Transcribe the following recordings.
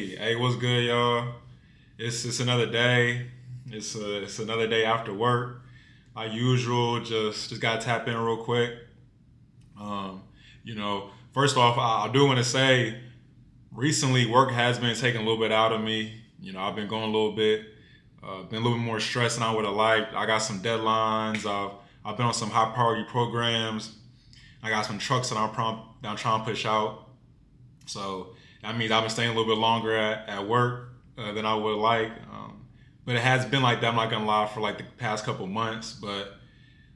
Hey, what's good, y'all? It's another day. It's another day after work. Like usual, just gotta tap in real quick. Um, First off, I do want to say, recently work has been taking a little bit out of me. I've been going a little bit, been a little bit more stressed than I would have liked. I got some deadlines. I've been on some high priority programs. I got some trucks that I'm trying to push out. So that means I've been staying a little bit longer at work than I would like. But it has been like that, I'm not gonna lie, for like the past couple months. But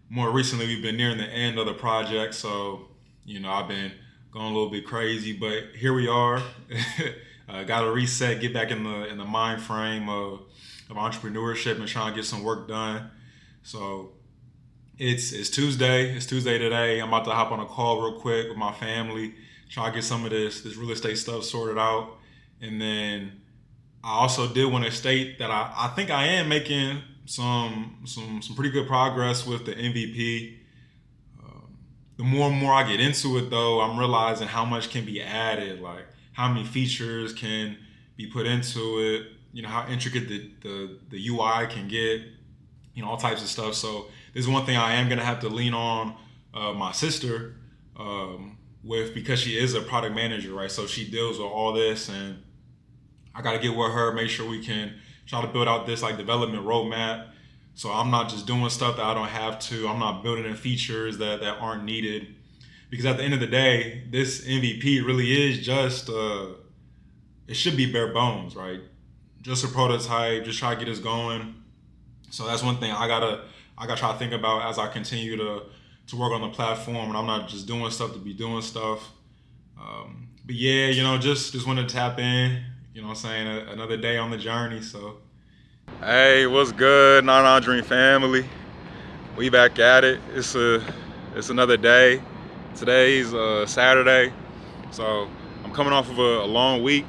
more recently, we've been nearing the end of the project. So, I've been going a little bit crazy, but here we are. Got to reset, get back in the mind frame of entrepreneurship and trying to get some work done. So it's Tuesday. It's Tuesday today. I'm about to hop on a call real quick with my family, try to get some of this real estate stuff sorted out. And then I also did want to state that I think I am making some pretty good progress with the MVP. The more and more I get into it, though, I'm realizing how much can be added, like how many features can be put into it. How intricate the UI can get. All types of stuff. So this is one thing I am gonna have to lean on my sister with, because she is a product manager, right? So she deals with all this, and I got to get with her, make sure we can try to build out this like development roadmap. So I'm not just doing stuff that I don't have to. I'm not building in features that aren't needed. Because at the end of the day, this MVP really is just, it should be bare bones, right? Just a prototype, just try to get us going. So that's one thing I gotta try to think about as I continue to work on the platform, and I'm not just doing stuff to be doing stuff. But yeah, just wanted to tap in. What I'm saying? Another day on the journey. So, hey, what's good, Non Dream family? We back at it. It's another day. Today's Saturday, so I'm coming off of a long week,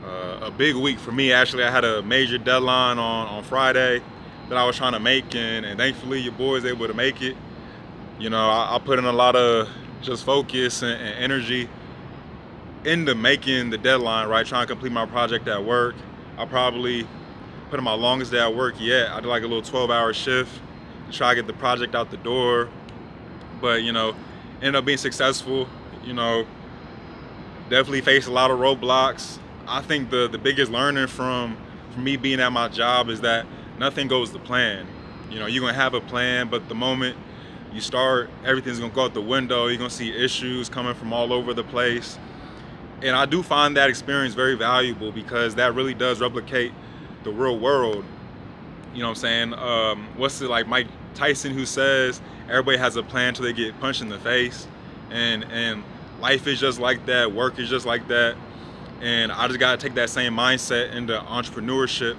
a big week for me. Actually, I had a major deadline on Friday that I was trying to make, and thankfully your boy was able to make it. I put in a lot of just focus and energy into making the deadline, right? Trying to complete my project at work. I probably put in my longest day at work yet. I did like a little 12-hour shift to try to get the project out the door. But, ended up being successful. Definitely faced a lot of roadblocks. I think the biggest learning from me being at my job is that nothing goes to plan. You're going to have a plan, but the moment you start, everything's going to go out the window. You're going to see issues coming from all over the place. And I do find that experience very valuable, because that really does replicate the real world. You know what I'm saying? What's it like Mike Tyson, who says everybody has a plan till they get punched in the face, and life is just like that. Work is just like that. And I just gotta take that same mindset into entrepreneurship,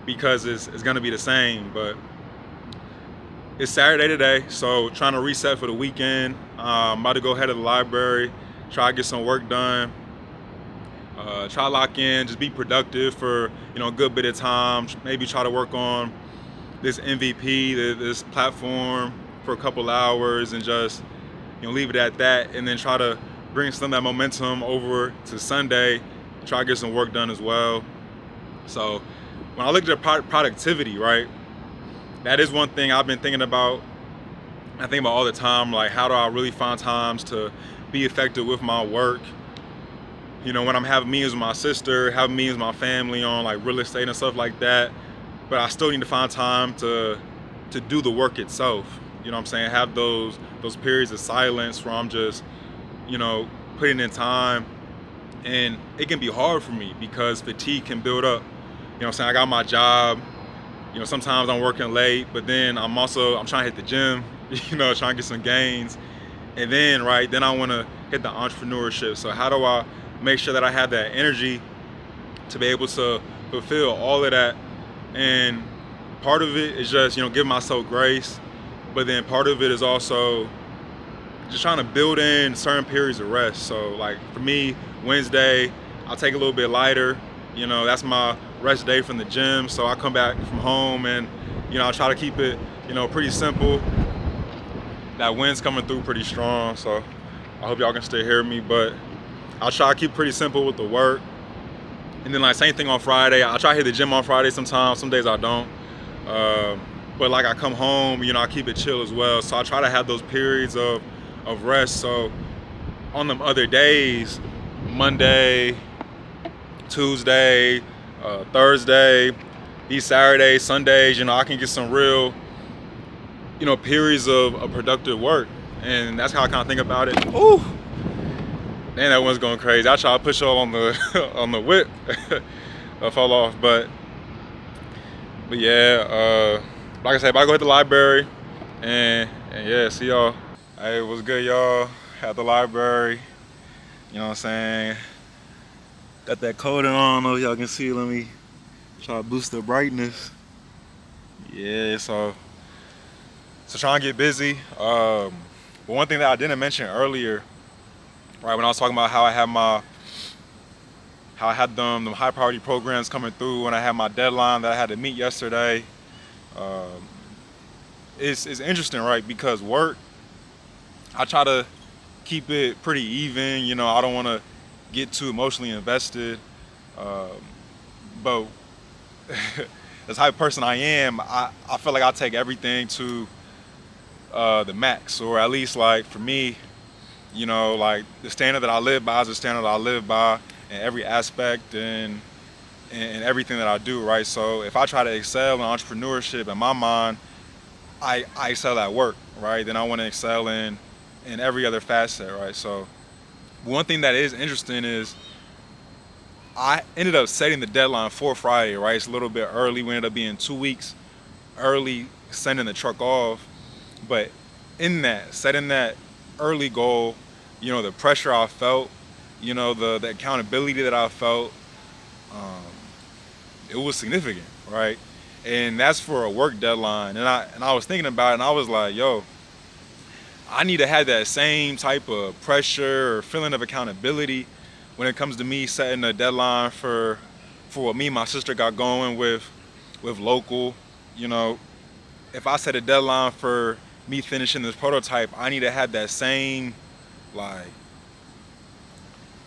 because it's gonna be the same. But it's Saturday today, so trying to reset for the weekend. I'm about to go ahead to the library, try to get some work done. Try to lock in, just be productive for a good bit of time. Maybe try to work on this MVP, this platform, for a couple hours, and just leave it at that. And then try to bring some of that momentum over to Sunday. Try to get some work done as well. So when I look at productivity, right, that is one thing I've been thinking about. I think about all the time, like, how do I really find times to be effective with my work? When I'm having meetings with my sister, having meetings with my family on like real estate and stuff like that, but I still need to find time to do the work itself. What I'm saying? Have those periods of silence where I'm just, putting in time. And it can be hard for me because fatigue can build up. What I'm saying? I got my job, sometimes I'm working late, but then I'm trying to hit the gym, trying to get some gains. And then, right, then I want to hit the entrepreneurship. So how do I make sure that I have that energy to be able to fulfill all of that? And part of it is just, give myself grace. But then part of it is also just trying to build in certain periods of rest. So like for me, Wednesday, I'll take a little bit lighter. That's my rest day from the gym. So I come back from home and, I'll try to keep it, pretty simple. That wind's coming through pretty strong. So I hope y'all can still hear me, but I'll try to keep it pretty simple with the work. And then like same thing on Friday. I try to hit the gym on Friday sometimes. Some days I don't. But like I come home, I keep it chill as well. So I try to have those periods of rest. So on them other days, Monday, Tuesday, Thursday, these Saturdays, Sundays, I can get some real, periods of productive work. And that's how I kind of think about it. Ooh, man, that one's going crazy. I try to push all on the on the whip. I fell off, but yeah, like I said, I go hit the library, and yeah, see y'all. Hey, what's good, y'all? At the library, you know what I'm saying? Got that coating on. I don't know if y'all can see. Let me try to boost the brightness. Yeah, so trying to get busy. But one thing that I didn't mention earlier, right, when I was talking about how I had them high priority programs coming through, and I had my deadline that I had to meet yesterday. It's interesting, right? Because work, I try to keep it pretty even. I don't want to get too emotionally invested. But as type of person I am, I feel like I take everything to the max, or at least like for me, like the standard that I live by is the standard that I live by in every aspect and everything that I do, right? So if I try to excel in entrepreneurship, in my mind, I excel at work, right? Then I want to excel in every other facet, right? So one thing that is interesting is I ended up setting the deadline for Friday, right? It's a little bit early. We ended up being 2 weeks early sending the truck off. But in that, setting that early goal, the pressure I felt, the accountability that I felt, it was significant, right? And that's for a work deadline. And I was thinking about it, and I was like, yo, I need to have that same type of pressure or feeling of accountability when it comes to me setting a deadline for what me and my sister got going with local. If I set a deadline for me finishing this prototype, I need to have that same like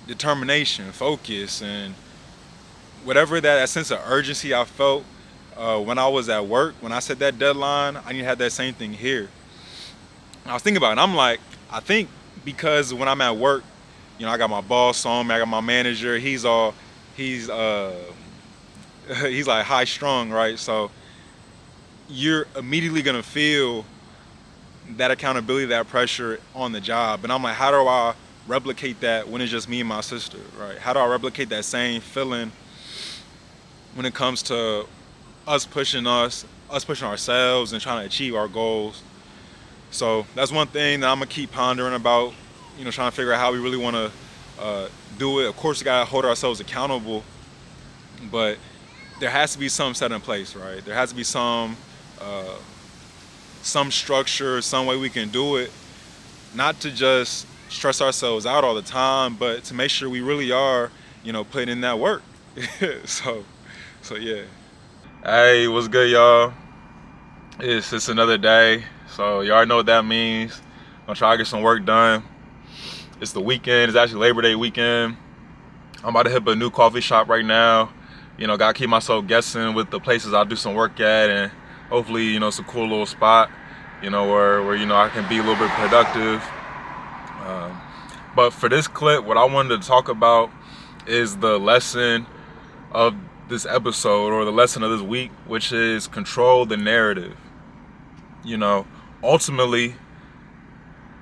determination, focus, and whatever that sense of urgency I felt when I was at work, when I set that deadline, I need to have that same thing here. And I was thinking about it, and I'm like, I think because when I'm at work, I got my boss on me, I got my manager, he's like high strung, right? So you're immediately gonna feel that accountability, that pressure on the job. And I'm like, how do I replicate that when it's just me and my sister, right? How do I replicate that same feeling when it comes to us pushing ourselves and trying to achieve our goals? So that's one thing that I'm gonna keep pondering about, trying to figure out how we really want to do it. Of course, we gotta hold ourselves accountable, but there has to be some set in place, right? There has to be some structure, some way we can do it, not to just stress ourselves out all the time, but to make sure we really are, putting in that work. so yeah. Hey, what's good, y'all? It's another day, so you already know what that means. I'm gonna try to get some work done. It's the weekend. It's actually Labor Day weekend. I'm about to hit a new coffee shop right now. Gotta keep myself guessing with the places I'll do some work at, and hopefully, it's a cool little spot, where I can be a little bit productive. But for this clip, what I wanted to talk about is the lesson of this episode, or the lesson of this week, which is control the narrative. Ultimately,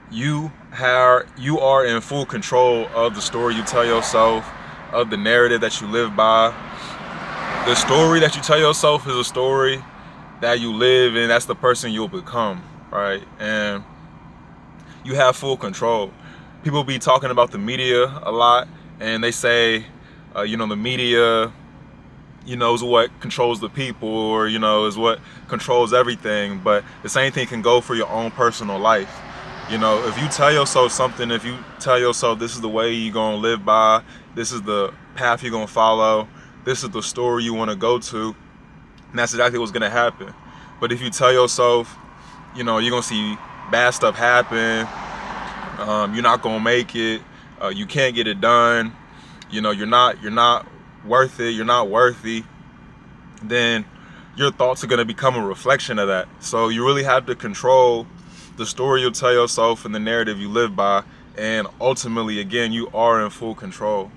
you are in full control of the story you tell yourself, of the narrative that you live by. The story that you tell yourself is a story that you live in. That's the person you'll become, right? And you have full control. People be talking about the media a lot, and they say, the media, is what controls the people, or, is what controls everything. But the same thing can go for your own personal life. If you tell yourself something, if you tell yourself this is the way you're going to live by, this is the path you're going to follow, this is the story you want to go to, and that's exactly what's going to happen. But if you tell yourself, you're going to see bad stuff happen, you're not going to make it, you can't get it done, you're not worth it, you're not worthy, then your thoughts are going to become a reflection of that. So you really have to control the story you tell yourself and the narrative you live by. And ultimately, again, you are in full control.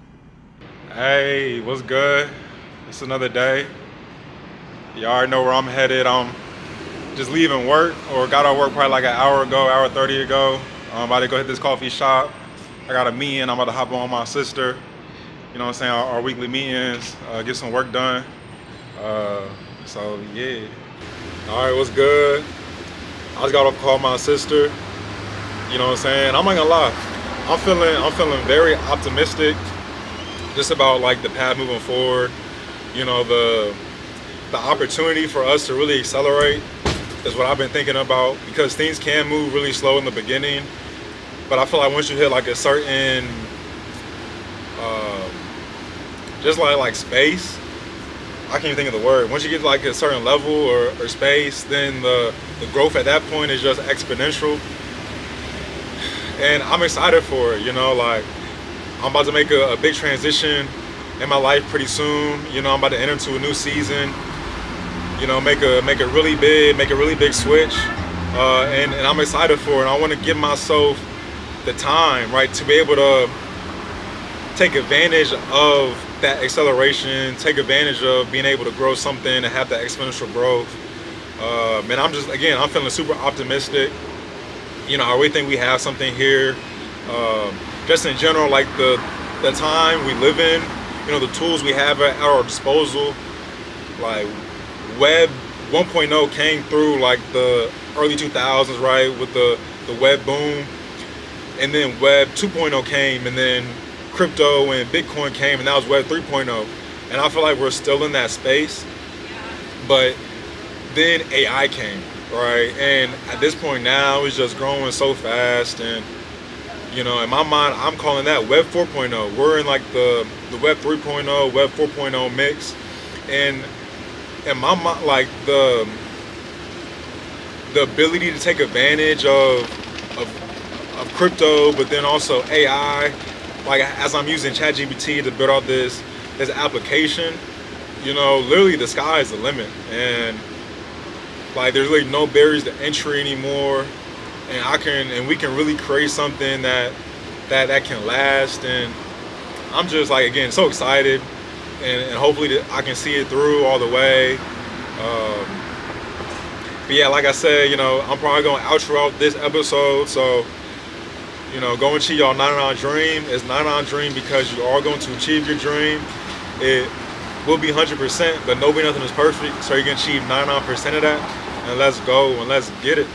Hey, what's good? It's another day. You already know where I'm headed. I'm just leaving work, or got out of work probably like an hour ago, hour 30 ago. I'm about to go hit this coffee shop. I got a meeting. I'm about to hop on with my sister. You know what I'm saying? Our weekly meetings, get some work done. Uh, so yeah. All right, what's good? I just got off call with my sister. You know what I'm saying? I'm not gonna lie. I'm feeling very optimistic just about like the path moving forward. You know, the opportunity for us to really accelerate is what I've been thinking about, because things can move really slow in the beginning, but I feel like once you hit like a certain um, just like space, I can't even think of the word. Once you get like a certain level or space, then the growth at that point is just exponential. And I'm excited for it, you know, like I'm about to make a big transition in my life pretty soon. You know, I'm about to enter into a new season. You know, make a really big switch, and I'm excited for it. I want to give myself the time, right, to be able to take advantage of that acceleration, take advantage of being able to grow something and have that exponential growth. And I'm feeling super optimistic. You know, I really think we have something here. Just in general, like the time we live in, you know, the tools we have at our disposal, like Web 1.0 came through like the early 2000s, right, with the web boom, and then Web 2.0 came, and then crypto and Bitcoin came, and that was Web 3.0. And I feel like we're still in that space, but then AI came, right? And at this point now, it's just growing so fast. And, you know, in my mind, I'm calling that Web 4.0. We're in like the Web 3.0, Web 4.0 mix. And in my mind, like the ability to take advantage of crypto, but then also AI, like as I'm using ChatGPT to build out this application, you know, literally the sky is the limit. And like there's really no barriers to entry anymore, and we can really create something that can last. And I'm just like, again, so excited, and hopefully I can see it through all the way. But yeah, like I said, you know, I'm probably going to outro out this episode. So, you know, go and achieve your 99 dream. It's 99 dream because you are going to achieve your dream. It will be 100%, but nothing is perfect. So you can achieve 99% of that. And let's go and let's get it.